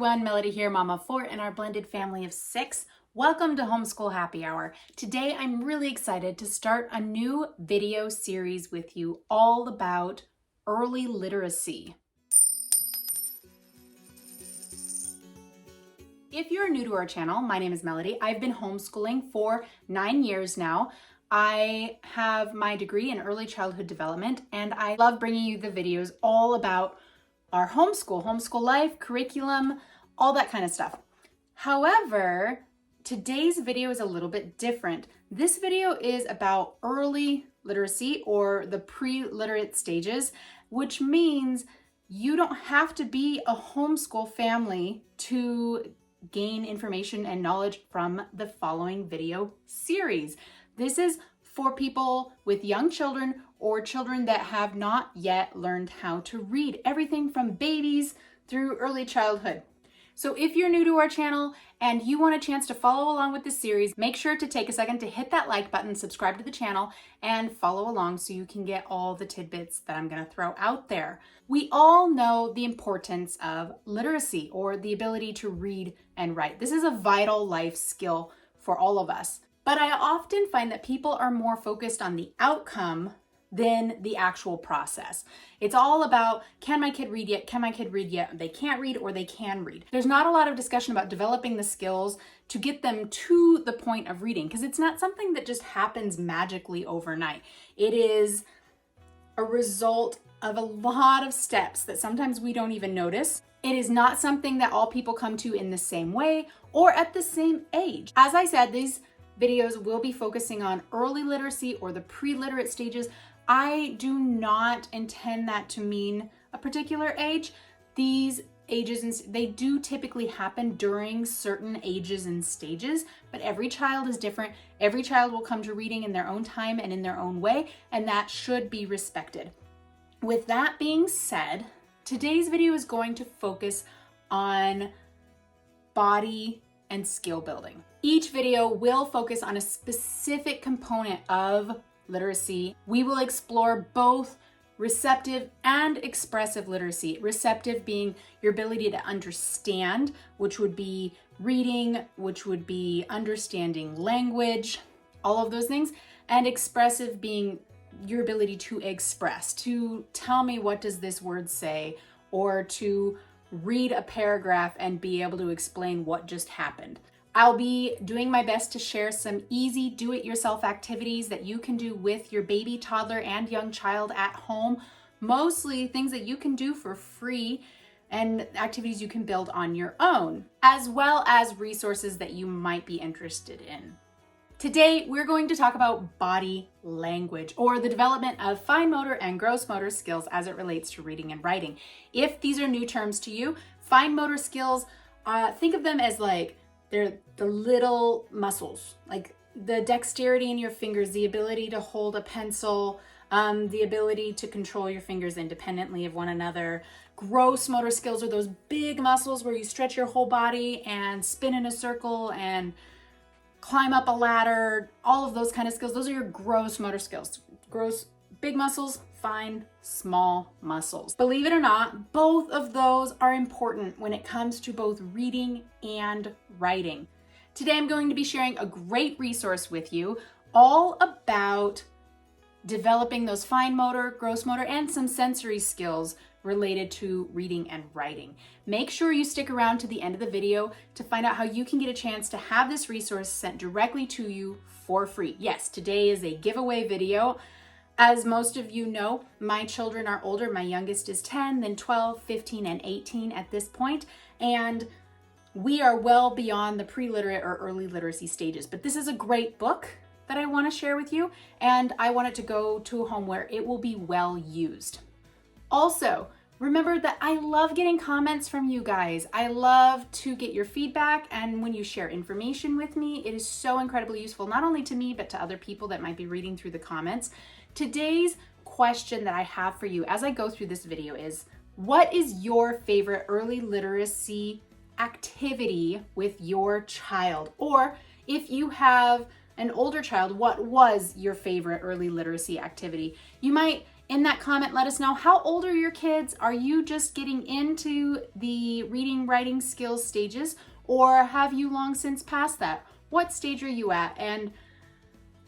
everyone, Melody here, Mama 4 and our blended family of 6. Welcome to Homeschool Happy Hour. Today I'm really excited to start a new video series with you all about early literacy. If you're new to our channel, my name is Melody. I've been homeschooling for 9 years now. I have my degree in early childhood development and I love bringing you the videos all about our homeschool life, curriculum, all that kind of stuff. However, today's video is a little bit different. This video is about early literacy or the pre-literate stages, which means you don't have to be a homeschool family to gain information and knowledge from the following video series. This is for people with young children or children that have not yet learned how to read, everything from babies through early childhood. So if you're new to our channel and you want a chance to follow along with this series, make sure to take a second to hit that like button, subscribe to the channel, and follow along so you can get all the tidbits that I'm going to throw out there. We all know the importance of literacy or the ability to read and write. This is a vital life skill for all of us. But I often find that people are more focused on the outcome than the actual process. It's all about, can my kid read yet? Can my kid read yet? They can't read or they can read. There's not a lot of discussion about developing the skills to get them to the point of reading, because it's not something that just happens magically overnight. It is a result of a lot of steps that sometimes we don't even notice. It is not something that all people come to in the same way or at the same age. As I said, these videos will be focusing on early literacy or the pre-literate stages. I do not intend that to mean a particular age. These ages, they do typically happen during certain ages and stages, but every child is different. Every child will come to reading in their own time and in their own way, and that should be respected. With that being said, today's video is going to focus on body and skill building. Each video will focus on a specific component of literacy. We will explore both receptive and expressive literacy. Receptive being your ability to understand, which would be reading, which would be understanding language, all of those things. And expressive being your ability to express, to tell me what does this word say, or to read a paragraph and be able to explain what just happened. I'll be doing my best to share some easy do-it-yourself activities that you can do with your baby, toddler, and young child at home. Mostly things that you can do for free and activities you can build on your own, as well as resources that you might be interested in. Today, we're going to talk about body language, or the development of fine motor and gross motor skills as it relates to reading and writing. If these are new terms to you, fine motor skills, think of them as like they're the little muscles, like the dexterity in your fingers, the ability to hold a pencil, the ability to control your fingers independently of one another. Gross motor skills are those big muscles where you stretch your whole body and spin in a circle and climb up a ladder, all of those kind of skills. Those are your gross motor skills. Gross, big muscles, fine, small muscles. Believe it or not, both of those are important when it comes to both reading and writing. Today, I'm going to be sharing a great resource with you all about developing those fine motor, gross motor, and some sensory skills related to reading and writing. Make sure you stick around to the end of the video to find out how you can get a chance to have this resource sent directly to you for free. Yes, today is a giveaway video. As most of you know, my children are older. My youngest is 10, then 12, 15, and 18 at this point, and we are well beyond the pre-literate or early literacy stages. But this is a great book that I want to share with you, and I want it to go to a home where it will be well used. Also, remember that I love getting comments from you guys. I love to get your feedback, and when you share information with me, it is so incredibly useful, not only to me, but to other people that might be reading through the comments. Today's question that I have for you as I go through this video is, what is your favorite early literacy activity with your child? Or if you have an older child, what was your favorite early literacy activity? You might In that comment, let us know, how old are your kids? Are you just getting into the reading, writing skills stages, or have you long since passed that? What stage are you at? And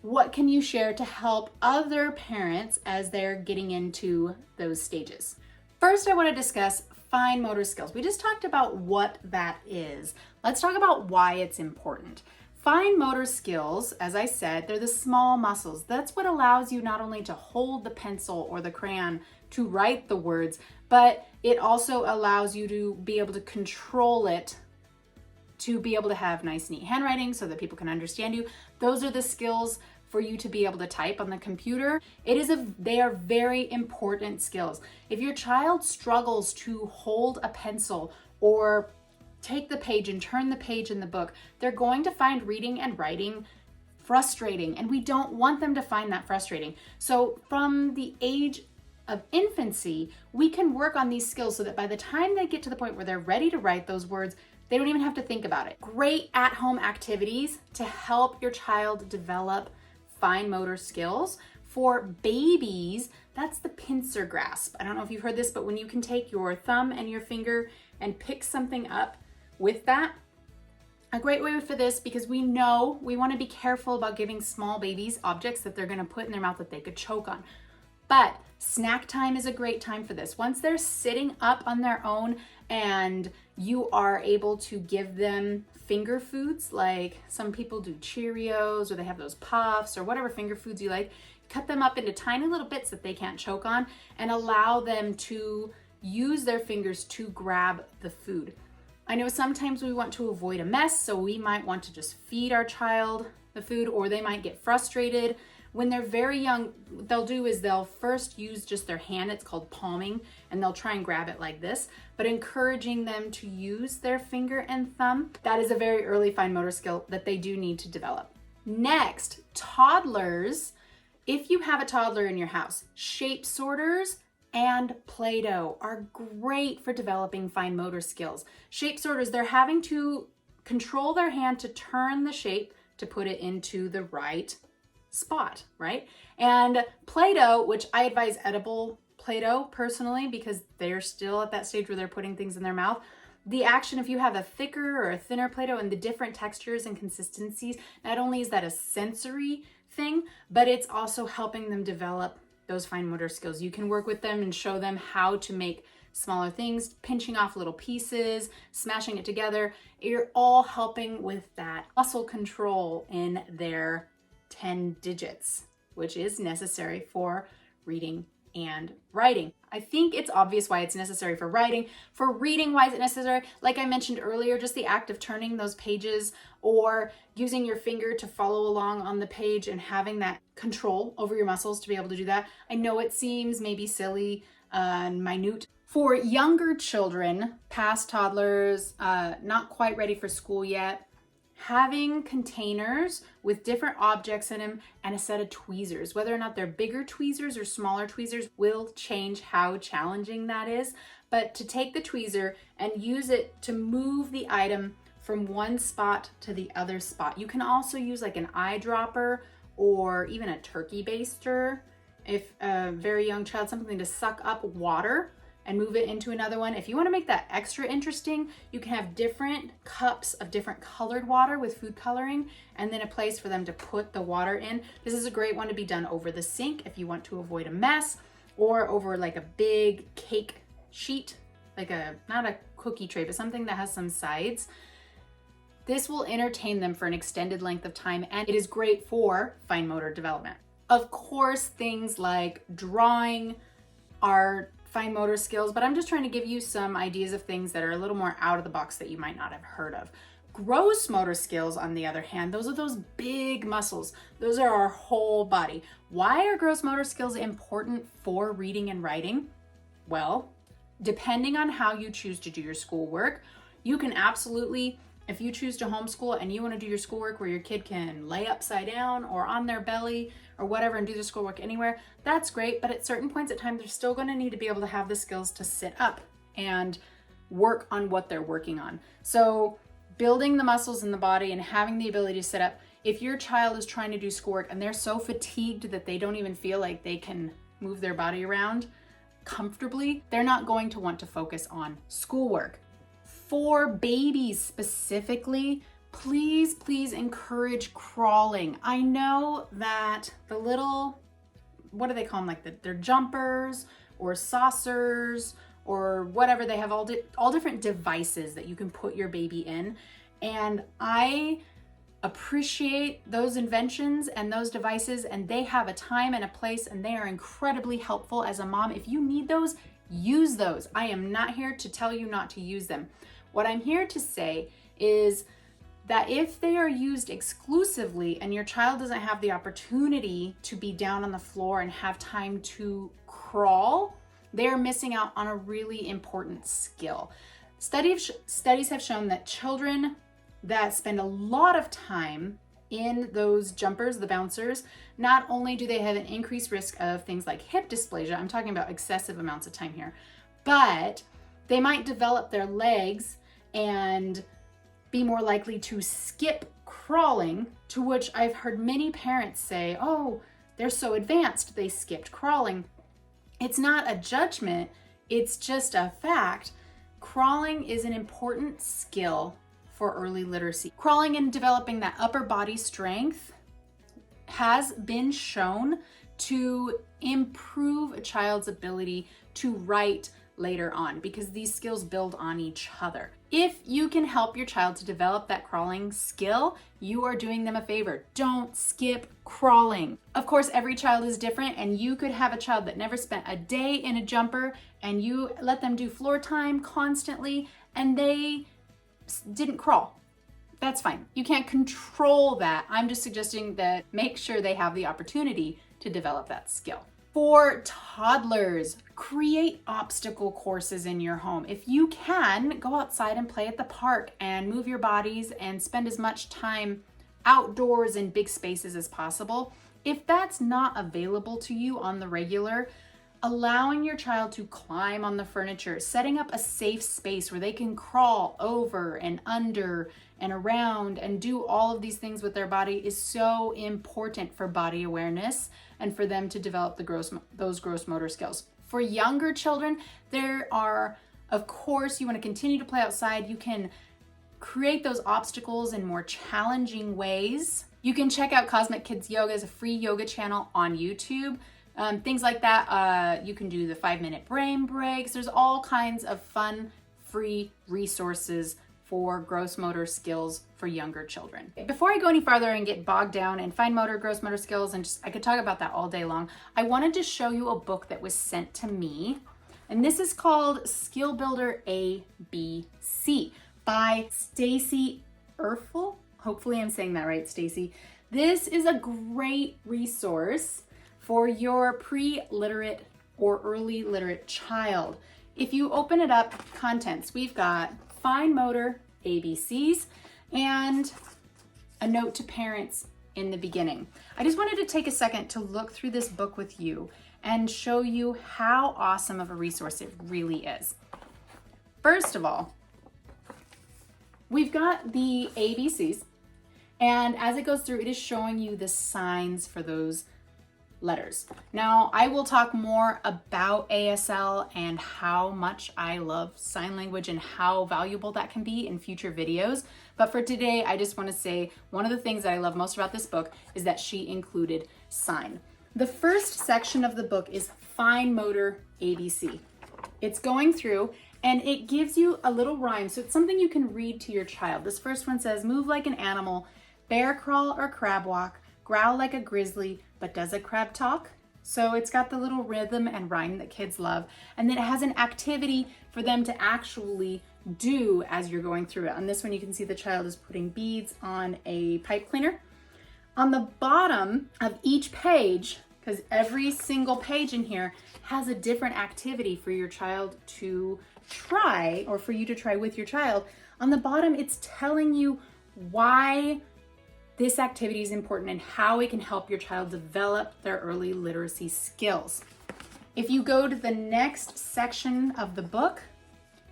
what can you share to help other parents as they're getting into those stages? First, I want to discuss fine motor skills. We just talked about what that is. Let's talk about why it's important. Fine motor skills, as I said, they're the small muscles. That's what allows you not only to hold the pencil or the crayon to write the words, but it also allows you to be able to control it, to be able to have nice, neat handwriting so that people can understand you. Those are the skills for you to be able to type on the computer. They are very important skills. If your child struggles to hold a pencil or take the page and turn the page in the book, they're going to find reading and writing frustrating, and we don't want them to find that frustrating. So from the age of infancy, we can work on these skills so that by the time they get to the point where they're ready to write those words, they don't even have to think about it. Great at-home activities to help your child develop fine motor skills. For babies, that's the pincer grasp. I don't know if you've heard this, but when you can take your thumb and your finger and pick something up with that, a great way for this, because we know we want to be careful about giving small babies objects that they're going to put in their mouth that they could choke on. But snack time is a great time for this. Once they're sitting up on their own and you are able to give them finger foods, like some people do Cheerios, or they have those puffs or whatever finger foods you like, cut them up into tiny little bits that they can't choke on and allow them to use their fingers to grab the food. I know sometimes we want to avoid a mess, so we might want to just feed our child the food, or they might get frustrated. When they're very young, what they'll do is they'll first use just their hand, it's called palming, and they'll try and grab it like this, but encouraging them to use their finger and thumb, that is a very early fine motor skill that they do need to develop. Next, toddlers. If you have a toddler in your house, shape sorters and Play-Doh are great for developing fine motor skills. Shape sorters, they're having to control their hand to turn the shape to put it into the right spot, right? And Play-Doh, which I advise edible Play-Doh personally, because they're still at that stage where they're putting things in their mouth. The action, if you have a thicker or a thinner Play-Doh and the different textures and consistencies, not only is that a sensory thing, but it's also helping them develop those fine motor skills. You can work with them and show them how to make smaller things, pinching off little pieces, smashing it together. You're all helping with that muscle control in their 10 digits, which is necessary for reading and writing. I think it's obvious why it's necessary for writing. For reading, why is it necessary? Like I mentioned earlier, just the act of turning those pages or using your finger to follow along on the page and having that control over your muscles to be able to do that. I know it seems maybe silly and minute. For younger children, past toddlers, not quite ready for school yet, having containers with different objects in them and a set of tweezers, whether or not they're bigger tweezers or smaller tweezers, will change how challenging that is. But to take the tweezer and use it to move the item from one spot to the other spot. You can also use like an eyedropper or even a turkey baster. If a very young child, something to suck up water and move it into another one. If you want to make that extra interesting, you can have different cups of different colored water with food coloring, and then a place for them to put the water in. This is a great one to be done over the sink if you want to avoid a mess, or over like a big cake sheet, like not a cookie tray, but something that has some sides. This will entertain them for an extended length of time, and it is great for fine motor development. Of course, things like drawing are fine motor skills, but I'm just trying to give you some ideas of things that are a little more out of the box that you might not have heard of. Gross motor skills, on the other hand, those are those big muscles. Those are our whole body. Why are gross motor skills important for reading and writing? Well, depending on how you choose to do your schoolwork, you can absolutely, if you choose to homeschool and you want to do your schoolwork where your kid can lay upside down or on their belly or whatever and do their schoolwork anywhere, that's great. But at certain points in time, they're still going to need to be able to have the skills to sit up and work on what they're working on. So building the muscles in the body and having the ability to sit up. If your child is trying to do schoolwork and they're so fatigued that they don't even feel like they can move their body around comfortably, they're not going to want to focus on schoolwork. For babies specifically, please, please encourage crawling. I know that the little, what do they call them? Like they're jumpers or saucers or whatever. They have all different devices that you can put your baby in. And I appreciate those inventions and those devices, and they have a time and a place, and they are incredibly helpful as a mom. If you need those, use those. I am not here to tell you not to use them. What I'm here to say is that if they are used exclusively and your child doesn't have the opportunity to be down on the floor and have time to crawl, they're missing out on a really important skill. Studies have shown that children that spend a lot of time in those jumpers, the bouncers, not only do they have an increased risk of things like hip dysplasia, I'm talking about excessive amounts of time here, but they might develop their legs and be more likely to skip crawling, to which I've heard many parents say, oh, they're so advanced, they skipped crawling. It's not a judgment, it's just a fact. Crawling is an important skill for early literacy. Crawling and developing that upper body strength has been shown to improve a child's ability to write later on, because these skills build on each other. If you can help your child to develop that crawling skill, you are doing them a favor. Don't skip crawling. Of course, every child is different, and you could have a child that never spent a day in a jumper and you let them do floor time constantly and they didn't crawl. That's fine. You can't control that. I'm just suggesting that make sure they have the opportunity to develop that skill. For toddlers, create obstacle courses in your home. If you can, go outside and play at the park and move your bodies and spend as much time outdoors in big spaces as possible. If that's not available to you on the regular, allowing your child to climb on the furniture, setting up a safe space where they can crawl over and under and around and do all of these things with their body is so important for body awareness and for them to develop those gross motor skills. For younger children, there are, of course, you want to continue to play outside. You can create those obstacles in more challenging ways. You can check out Cosmic Kids Yoga as a free yoga channel on YouTube. Things like that. You can do the 5-minute brain breaks. There's all kinds of fun, free resources for gross motor skills for younger children. Before I go any farther and get bogged down in fine motor, gross motor skills, and I could talk about that all day long, I wanted to show you a book that was sent to me. And this is called Skill Builder ABC by Stacy Erfel. Hopefully I'm saying that right, Stacy. This is a great resource for your pre-literate or early literate child. If you open it up, contents, we've got fine motor ABCs and a note to parents in the beginning. I just wanted to take a second to look through this book with you and show you how awesome of a resource it really is. First of all, we've got the ABCs, and as it goes through, it is showing you the signs for those letters. Now, I will talk more about ASL and how much I love sign language and how valuable that can be in future videos. But for today, I just want to say one of the things that I love most about this book is that she included sign. The first section of the book is fine motor ABC. It's going through and it gives you a little rhyme. So it's something you can read to your child. This first one says, move like an animal, bear crawl or crab walk, growl like a grizzly, but does a crab talk? So it's got the little rhythm and rhyme that kids love. And then it has an activity for them to actually do as you're going through it. On this one, you can see the child is putting beads on a pipe cleaner. On the bottom of each page, because every single page in here has a different activity for your child to try, or for you to try with your child. On the bottom, it's telling you why this activity is important and how it can help your child develop their early literacy skills. If you go to the next section of the book,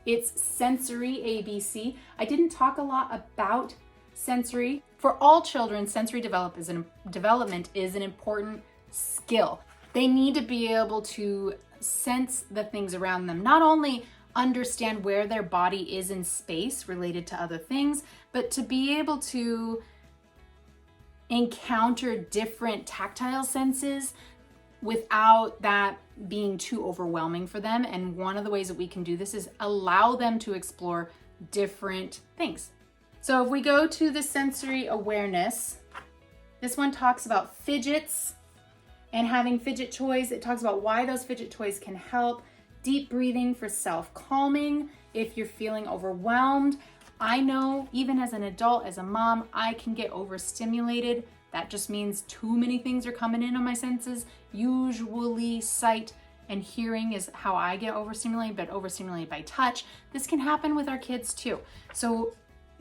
it's sensory ABC. I didn't talk a lot about sensory. For all children, sensory development is an important skill. They need to be able to sense the things around them, not only understand where their body is in space related to other things, but to be able to encounter different tactile senses without that being too overwhelming for them. And one of the ways that we can do this is allow them to explore different things. So if we go to the sensory awareness, this one talks about fidgets and having fidget toys. It talks about why those fidget toys can help. Deep breathing for self-calming if you're feeling overwhelmed. I know even as an adult, as a mom, I can get overstimulated. That just means too many things are coming in on my senses. Usually sight and hearing is how I get overstimulated, but overstimulated by touch. This can happen with our kids too. So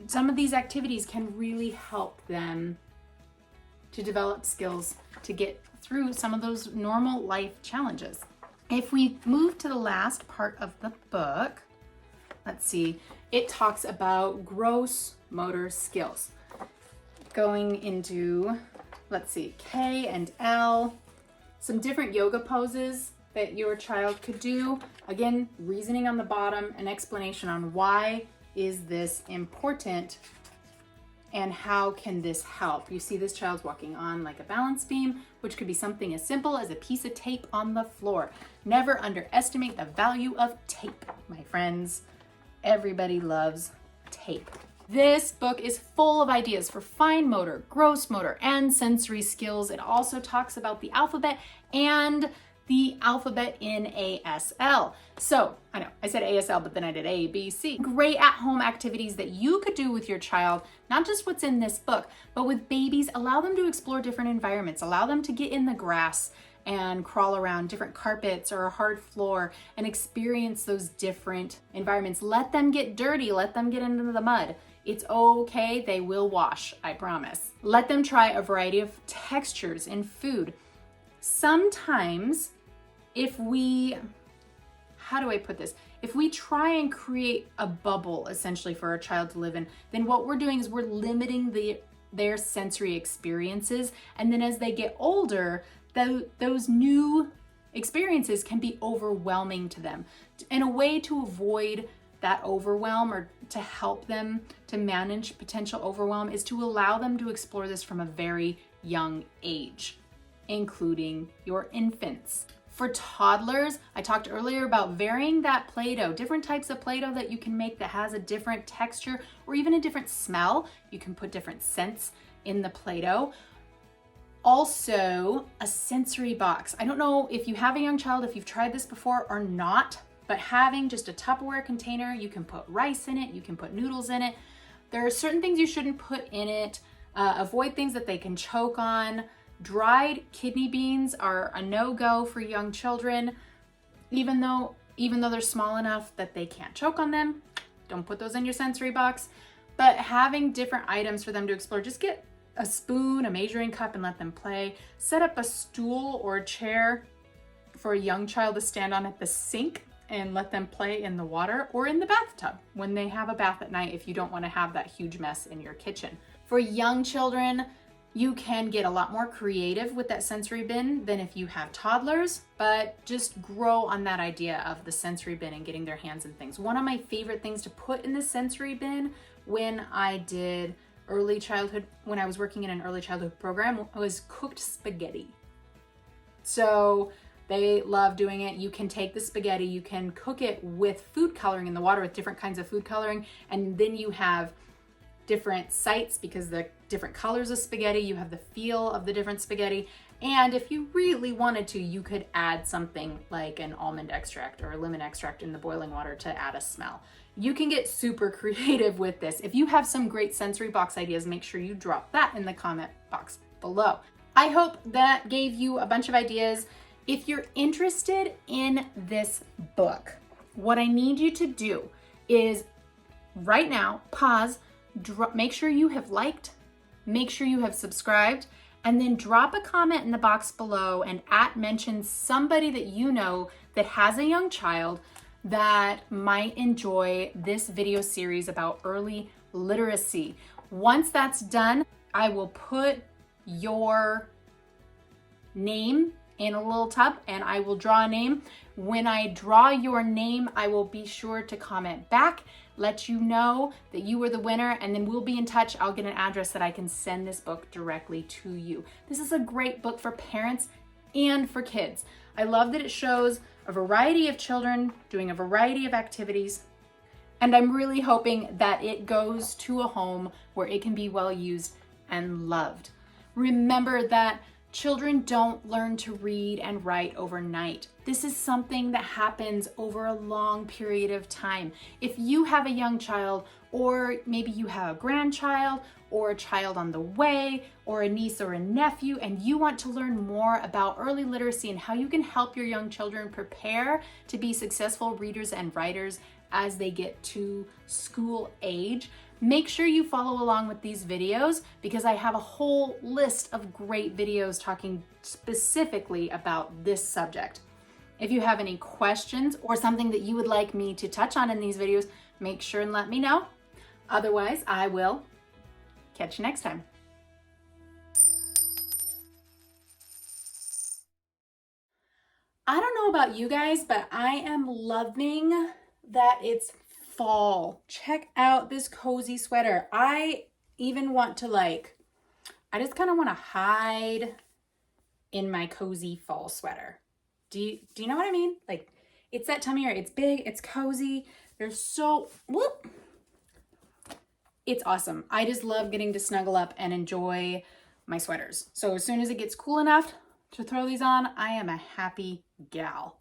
some of these activities can really help them to develop skills to get through some of those normal life challenges. If we move to the last part of the book, let's see, it talks about gross motor skills. Going into, let's see, K and L, some different yoga poses that your child could do. Again, reasoning on the bottom, an explanation on why is this important and how can this help. You see this child's walking on like a balance beam, which could be something as simple as a piece of tape on the floor. Never underestimate the value of tape, my friends. Everybody loves tape. This book is full of ideas for fine motor, gross motor, and sensory skills. It also talks about the alphabet and the alphabet in ASL. So, I know, I said ASL, but then I did A, B, C. Great at-home activities that you could do with your child, not just what's in this book, but with babies. Allow them to explore different environments. Allow them to get in the grass and crawl around different carpets or a hard floor and experience those different environments. Let them get dirty. Let them get into the mud. It's okay. They will wash, I promise. Let them try a variety of textures in food. Sometimes if we, how do I put this? If we try and create a bubble essentially for a child to live in, then what we're doing is we're limiting their sensory experiences. And then as they get older, those new experiences can be overwhelming to them. And a way to avoid that overwhelm or to help them to manage potential overwhelm is to allow them to explore this from a very young age, including your infants. For toddlers, I talked earlier about varying that Play-Doh, different types of Play-Doh that you can make that has a different texture or even a different smell. You can put different scents in the Play-Doh. Also, a sensory box. I don't know if you have a young child, if you've tried this before or not, but having just a Tupperware container, you can put rice in it, you can put noodles in it. There are certain things you shouldn't put in it. Avoid things that they can choke on. Dried kidney beans are a no-go for young children. Even though they're small enough that they can't choke on them, don't put those in your sensory box. But having different items for them to explore, just get a spoon, a measuring cup, and let them play. Set up a stool or a chair for a young child to stand on at the sink and let them play in the water or in the bathtub when they have a bath at night if you don't want to have that huge mess in your kitchen. For young children, you can get a lot more creative with that sensory bin than if you have toddlers, but just grow on that idea of the sensory bin and getting their hands in things. One of my favorite things to put in the sensory bin when I did early childhood, when I was working in an early childhood program, was cooked spaghetti. So they love doing it. You can take the spaghetti, you can cook it with food coloring in the water with different kinds of food coloring, and then you have different sights because the different colors of spaghetti, you have the feel of the different spaghetti. And if you really wanted to, you could add something like an almond extract or a lemon extract in the boiling water to add a smell. You can get super creative with this. If you have some great sensory box ideas, make sure you drop that in the comment box below. I hope that gave you a bunch of ideas. If you're interested in this book, what I need you to do is right now, pause, make sure you have liked, make sure you have subscribed, and then drop a comment in the box below and mention somebody that you know that has a young child that might enjoy this video series about early literacy. Once that's done, I will put your name in a little tub and I will draw a name. When I draw your name, I will be sure to comment back, let you know that you were the winner, and then we'll be in touch. I'll get an address that I can send this book directly to you. This is a great book for parents and for kids. I love that it shows a variety of children doing a variety of activities, and I'm really hoping that it goes to a home where it can be well used and loved. Remember that children don't learn to read and write overnight. This is something that happens over a long period of time. If you have a young child, or maybe you have a grandchild, or a child on the way, or a niece or a nephew, and you want to learn more about early literacy and how you can help your young children prepare to be successful readers and writers as they get to school age, make sure you follow along with these videos, because I have a whole list of great videos talking specifically about this subject. If you have any questions or something that you would like me to touch on in these videos, make sure and let me know. Otherwise, I will catch you next time. I don't know about you guys, but I am loving that it's fall. Check out this cozy sweater. I even want to I just kind of want to hide in my cozy fall sweater. Do you know what I mean? Like, it's that time of year. It's big, it's cozy. It's awesome. I just love getting to snuggle up and enjoy my sweaters. So as soon as it gets cool enough to throw these on, I am a happy gal.